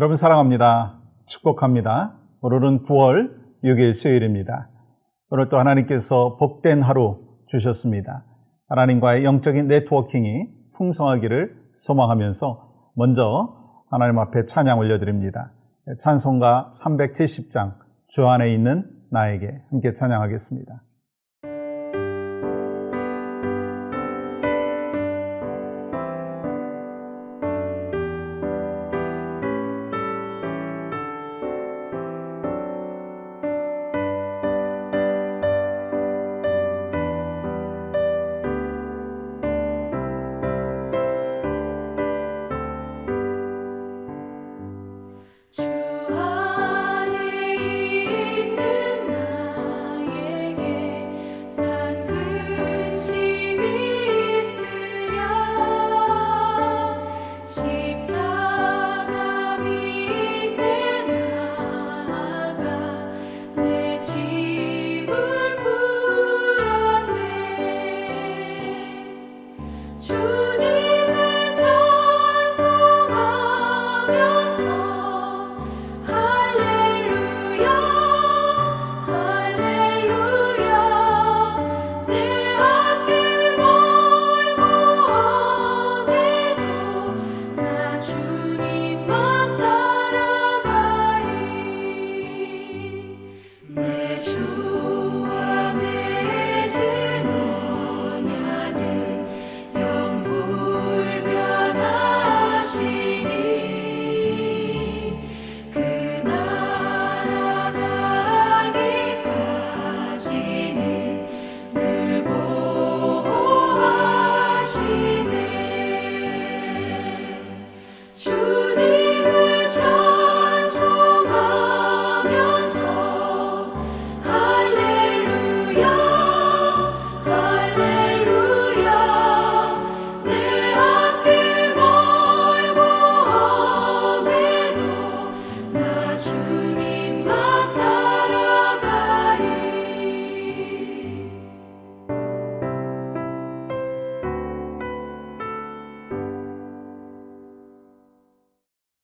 여러분 사랑합니다. 축복합니다. 오늘은 9월 6일 수요일입니다. 오늘 또 하나님께서 복된 하루 주셨습니다. 하나님과의 영적인 네트워킹이 풍성하기를 소망하면서 먼저 하나님 앞에 찬양 올려드립니다. 찬송가 370장 주 안에 있는 나에게 함께 찬양하겠습니다.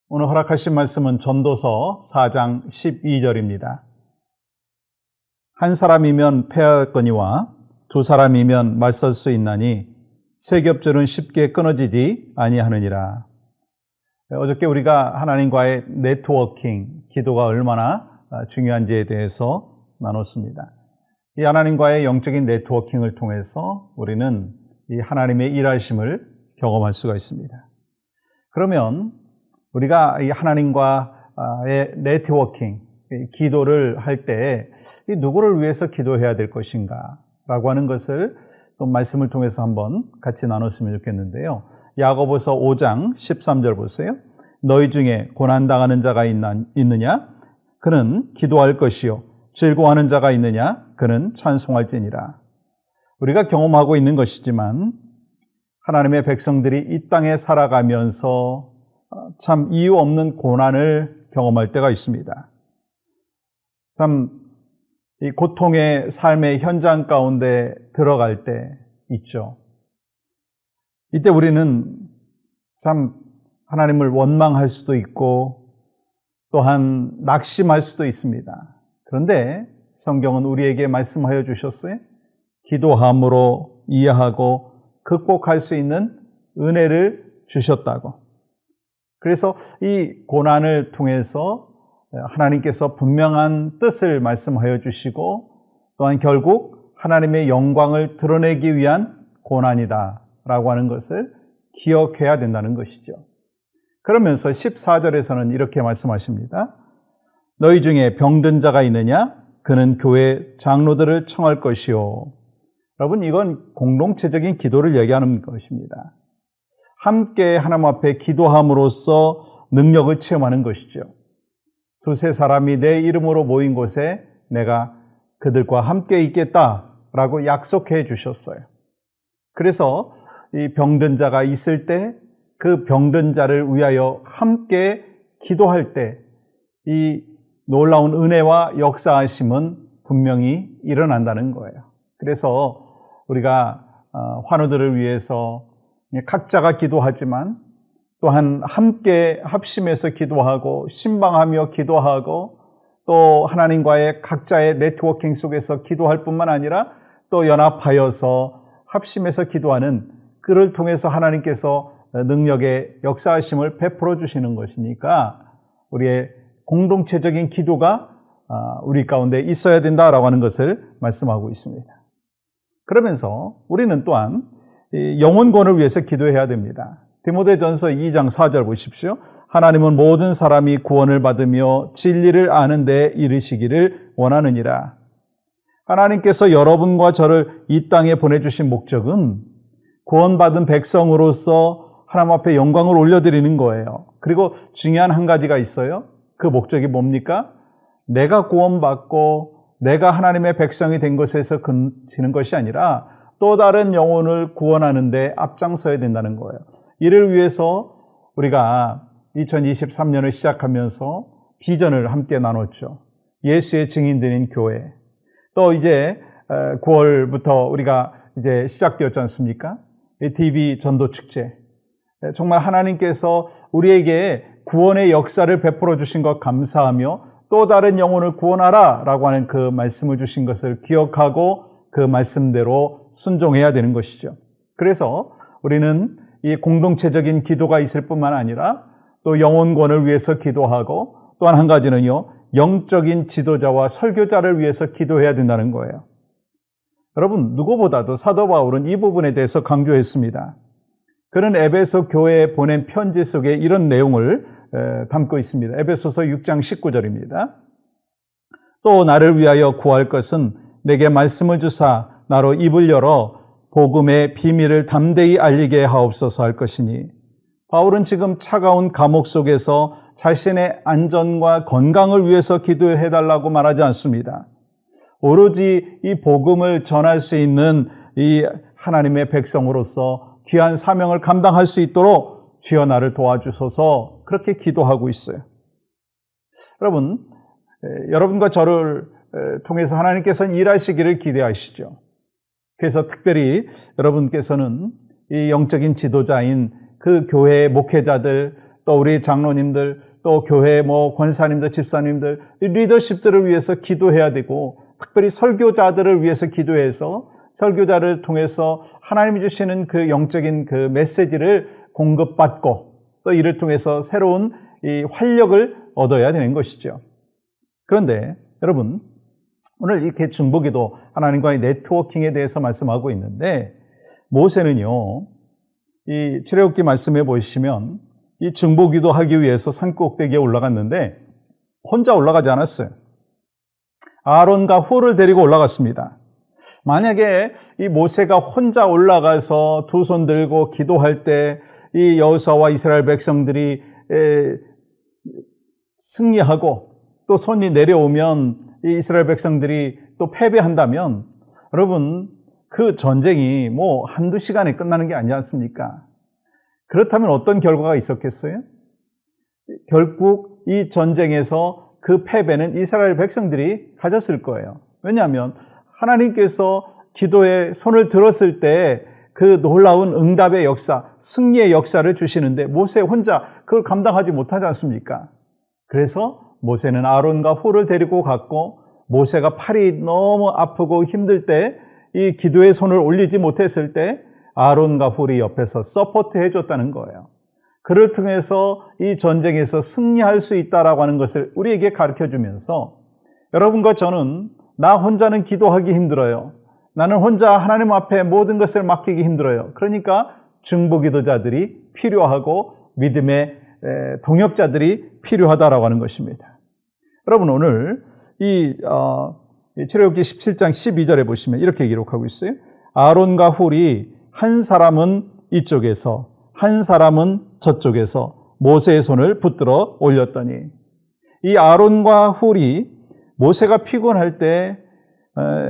오늘 허락하신 말씀은 전도서 4장 12절입니다. 한 사람이면 패하거니와 두 사람이면 맞설 수 있나니 세 겹줄은 쉽게 끊어지지 아니하느니라. 어저께 우리가 하나님과의 네트워킹, 기도가 얼마나 중요한지에 대해서 나눴습니다. 이 하나님과의 영적인 네트워킹을 통해서 우리는 이 하나님의 일하심을 경험할 수가 있습니다. 그러면 우리가 이 하나님과의 네트워킹, 기도를 할 때 누구를 위해서 기도해야 될 것인가 라고 하는 것을 또 말씀을 통해서 한번 같이 나눴으면 좋겠는데요. 야고보서 5장 13절 보세요. 너희 중에 고난당하는 자가 있느냐? 그는 기도할 것이요. 즐거워하는 자가 있느냐? 그는 찬송할지니라. 우리가 경험하고 있는 것이지만 하나님의 백성들이 이 땅에 살아가면서 참 이유 없는 고난을 경험할 때가 있습니다. 참 이 고통의 삶의 현장 가운데 들어갈 때 있죠. 이때 우리는 참 하나님을 원망할 수도 있고 또한 낙심할 수도 있습니다. 그런데 성경은 우리에게 말씀하여 주셨어요. 기도함으로 이해하고 극복할 수 있는 은혜를 주셨다고. 그래서 이 고난을 통해서 하나님께서 분명한 뜻을 말씀하여 주시고 또한 결국 하나님의 영광을 드러내기 위한 고난이다라고 하는 것을 기억해야 된다는 것이죠. 그러면서 14절에서는 이렇게 말씀하십니다. 너희 중에 병든 자가 있느냐? 그는 교회 장로들을 청할 것이요. 여러분, 이건 공동체적인 기도를 얘기하는 것입니다. 함께 하나님 앞에 기도함으로써 능력을 체험하는 것이죠. 두세 사람이 내 이름으로 모인 곳에 내가 그들과 함께 있겠다라고 약속해 주셨어요. 그래서 이 병든 자가 있을 때 그 병든 자를 위하여 함께 기도할 때 이 놀라운 은혜와 역사하심은 분명히 일어난다는 거예요. 그래서 우리가 환우들을 위해서 각자가 기도하지만 또한 함께 합심해서 기도하고 신방하며 기도하고 또 하나님과의 각자의 네트워킹 속에서 기도할 뿐만 아니라 또 연합하여서 합심해서 기도하는 그를 통해서 하나님께서 능력의 역사하심을 베풀어 주시는 것이니까 우리의 공동체적인 기도가 우리 가운데 있어야 된다라고 하는 것을 말씀하고 있습니다. 그러면서 우리는 또한 영혼권을 위해서 기도해야 됩니다. 디모데전서 2장 4절 보십시오. 하나님은 모든 사람이 구원을 받으며 진리를 아는 데 이르시기를 원하느니라. 하나님께서 여러분과 저를 이 땅에 보내주신 목적은 구원받은 백성으로서 하나님 앞에 영광을 올려드리는 거예요. 그리고 중요한 한 가지가 있어요. 그 목적이 뭡니까? 내가 구원받고 내가 하나님의 백성이 된 것에서 그치는 것이 아니라 또 다른 영혼을 구원하는 데 앞장서야 된다는 거예요. 이를 위해서 우리가 2023년을 시작하면서 비전을 함께 나눴죠. 예수의 증인들인 교회. 또 이제 9월부터 우리가 이제 시작되었지 않습니까? TV 전도 축제. 정말 하나님께서 우리에게 구원의 역사를 베풀어 주신 것 감사하며 또 다른 영혼을 구원하라 라고 하는 그 말씀을 주신 것을 기억하고 그 말씀대로 순종해야 되는 것이죠. 그래서 우리는 이 공동체적인 기도가 있을 뿐만 아니라 또 영혼권을 위해서 기도하고 또한 한 가지는요, 영적인 지도자와 설교자를 위해서 기도해야 된다는 거예요. 여러분, 누구보다도 사도 바울은 이 부분에 대해서 강조했습니다. 그는 에베소 교회에 보낸 편지 속에 이런 내용을 담고 있습니다. 에베소서 6장 19절입니다. 또 나를 위하여 구할 것은 내게 말씀을 주사 나로 입을 열어 복음의 비밀을 담대히 알리게 하옵소서 할 것이니, 바울은 지금 차가운 감옥 속에서 자신의 안전과 건강을 위해서 기도해달라고 말하지 않습니다. 오로지 이 복음을 전할 수 있는 이 하나님의 백성으로서 귀한 사명을 감당할 수 있도록 주여 나를 도와주소서 그렇게 기도하고 있어요. 여러분, 여러분과 저를 통해서 하나님께서는 일하시기를 기대하시죠. 그래서 특별히 여러분께서는 이 영적인 지도자인 그 교회의 목회자들, 또 우리 장로님들, 또 교회 권사님들, 집사님들, 리더십들을 위해서 기도해야 되고, 특별히 설교자들을 위해서 기도해서 설교자를 통해서 하나님이 주시는 그 영적인 그 메시지를 공급받고 또 이를 통해서 새로운 이 활력을 얻어야 되는 것이죠. 그런데 여러분, 오늘 이렇게 중보기도 하나님과의 네트워킹에 대해서 말씀하고 있는데, 모세는요, 이 출애굽기 말씀해 보시면 이 중보기도 하기 위해서 산꼭대기에 올라갔는데 혼자 올라가지 않았어요. 아론과 홀을 데리고 올라갔습니다. 만약에 이 모세가 혼자 올라가서 두 손 들고 기도할 때 이 여호수아와 이스라엘 백성들이 승리하고 또 손이 내려오면 이 이스라엘 백성들이 또 패배한다면, 여러분, 그 전쟁이 한두 시간에 끝나는 게 아니지 않습니까? 그렇다면 어떤 결과가 있었겠어요? 결국 이 전쟁에서 그 패배는 이스라엘 백성들이 가졌을 거예요. 왜냐하면 하나님께서 기도에 손을 들었을 때 그 놀라운 응답의 역사, 승리의 역사를 주시는데 모세 혼자 그걸 감당하지 못하지 않습니까? 그래서 모세는 아론과 홀을 데리고 갔고, 모세가 팔이 너무 아프고 힘들 때 이 기도의 손을 올리지 못했을 때 아론과 홀이 옆에서 서포트 해줬다는 거예요. 그를 통해서 이 전쟁에서 승리할 수 있다라고 하는 것을 우리에게 가르쳐주면서, 여러분과 저는 나 혼자는 기도하기 힘들어요. 나는 혼자 하나님 앞에 모든 것을 맡기기 힘들어요. 그러니까 중보기도자들이 필요하고 믿음의 동역자들이 필요하다라고 하는 것입니다. 여러분, 오늘 이 출애굽기 17장 12절에 보시면 이렇게 기록하고 있어요. 아론과 홀이 한 사람은 이쪽에서 한 사람은 저쪽에서 모세의 손을 붙들어 올렸더니, 이 아론과 홀이 모세가 피곤할 때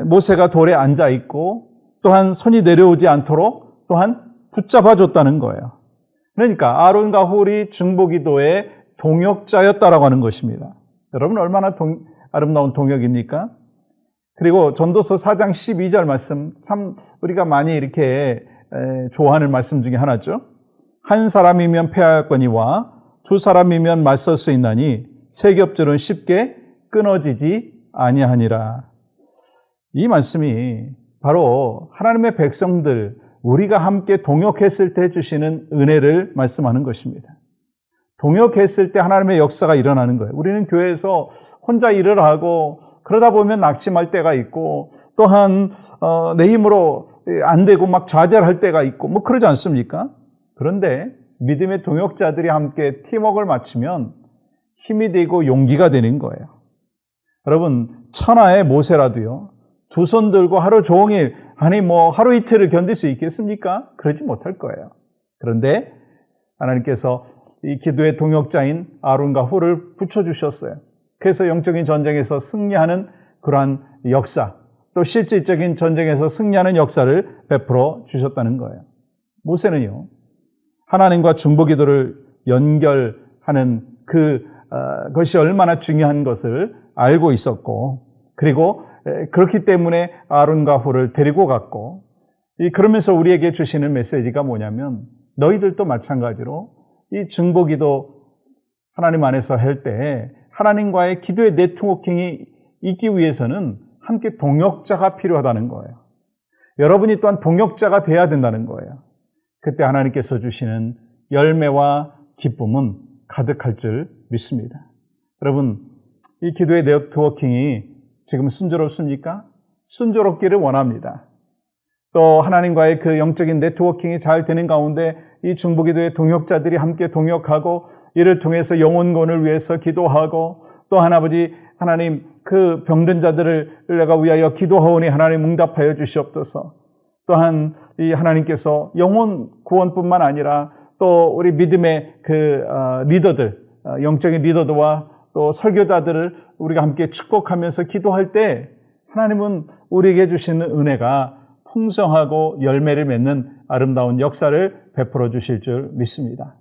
모세가 돌에 앉아 있고 또한 손이 내려오지 않도록 또한 붙잡아 줬다는 거예요. 그러니까 아론과 홀이 중보기도의 동역자였다라고 하는 것입니다. 여러분, 얼마나 아름다운 동역입니까? 그리고 전도서 4장 12절 말씀, 참 우리가 많이 이렇게 좋아하는 말씀 중에 하나죠. 한 사람이면 패하였거니와 두 사람이면 맞설 수 있나니 세 겹줄은 쉽게 끊어지지 아니하니라. 이 말씀이 바로 하나님의 백성들, 우리가 함께 동역했을 때 주시는 은혜를 말씀하는 것입니다. 동역했을 때 하나님의 역사가 일어나는 거예요. 우리는 교회에서 혼자 일을 하고 그러다 보면 낙심할 때가 있고 또한 내 힘으로 안 되고 막 좌절할 때가 있고 뭐 그러지 않습니까? 그런데 믿음의 동역자들이 함께 팀워크를 맞추면 힘이 되고 용기가 되는 거예요. 여러분, 천하의 모세라도요, 두 손 들고 하루 종일, 아니 뭐 하루 이틀을 견딜 수 있겠습니까? 그러지 못할 거예요. 그런데 하나님께서 이 기도의 동역자인 아론과 훌을 붙여주셨어요. 그래서 영적인 전쟁에서 승리하는 그러한 역사, 또 실질적인 전쟁에서 승리하는 역사를 베풀어 주셨다는 거예요. 모세는요, 하나님과 중보기도를 연결하는 그것이 얼마나 중요한 것을 알고 있었고, 그리고 그렇기 때문에 아론과 훌을 데리고 갔고, 그러면서 우리에게 주시는 메시지가 뭐냐면, 너희들도 마찬가지로 이 중보기도 하나님 안에서 할 때 하나님과의 기도의 네트워킹이 있기 위해서는 함께 동역자가 필요하다는 거예요. 여러분이 또한 동역자가 돼야 된다는 거예요. 그때 하나님께서 주시는 열매와 기쁨은 가득할 줄 믿습니다. 여러분, 이 기도의 네트워킹이 지금 순조롭습니까? 순조롭기를 원합니다. 또 하나님과의 그 영적인 네트워킹이 잘 되는 가운데 이 중보기도의 동역자들이 함께 동역하고 이를 통해서 영혼권을 위해서 기도하고 또 아버지 하나님 그 병든 자들을 내가 위하여 기도하오니 하나님 응답하여 주시옵소서. 또한 이 하나님께서 영혼 구원뿐만 아니라 또 우리 믿음의 그 리더들, 영적인 리더들과 또 설교자들을 우리가 함께 축복하면서 기도할 때 하나님은 우리에게 주시는 은혜가 풍성하고 열매를 맺는 아름다운 역사를 베풀어 주실 줄 믿습니다.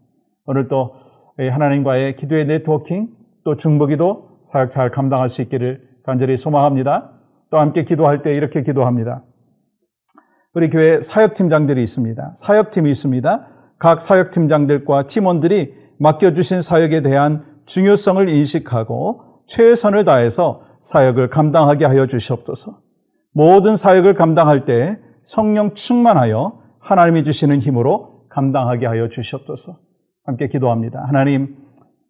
오늘도 하나님과의 기도의 네트워킹 또 중보기도 사역 잘 감당할 수 있기를 간절히 소망합니다. 또 함께 기도할 때 이렇게 기도합니다. 우리 교회 사역팀장들이 있습니다. 사역팀이 있습니다. 각 사역팀장들과 팀원들이 맡겨주신 사역에 대한 중요성을 인식하고 최선을 다해서 사역을 감당하게 하여 주시옵소서. 모든 사역을 감당할 때 성령 충만하여 하나님이 주시는 힘으로 감당하게 하여 주시옵소서. 함께 기도합니다. 하나님,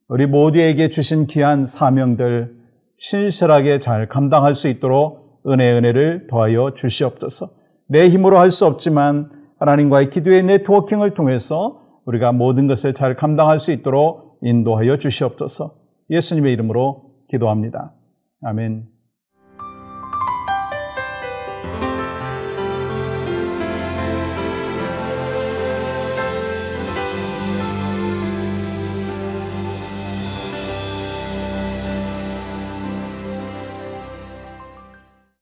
우리 모두에게 주신 귀한 사명들 신실하게 잘 감당할 수 있도록 은혜를 더하여 주시옵소서. 내 힘으로 할 수 없지만 하나님과의 기도의 네트워킹을 통해서 우리가 모든 것을 잘 감당할 수 있도록 인도하여 주시옵소서. 예수님의 이름으로 기도합니다. 아멘.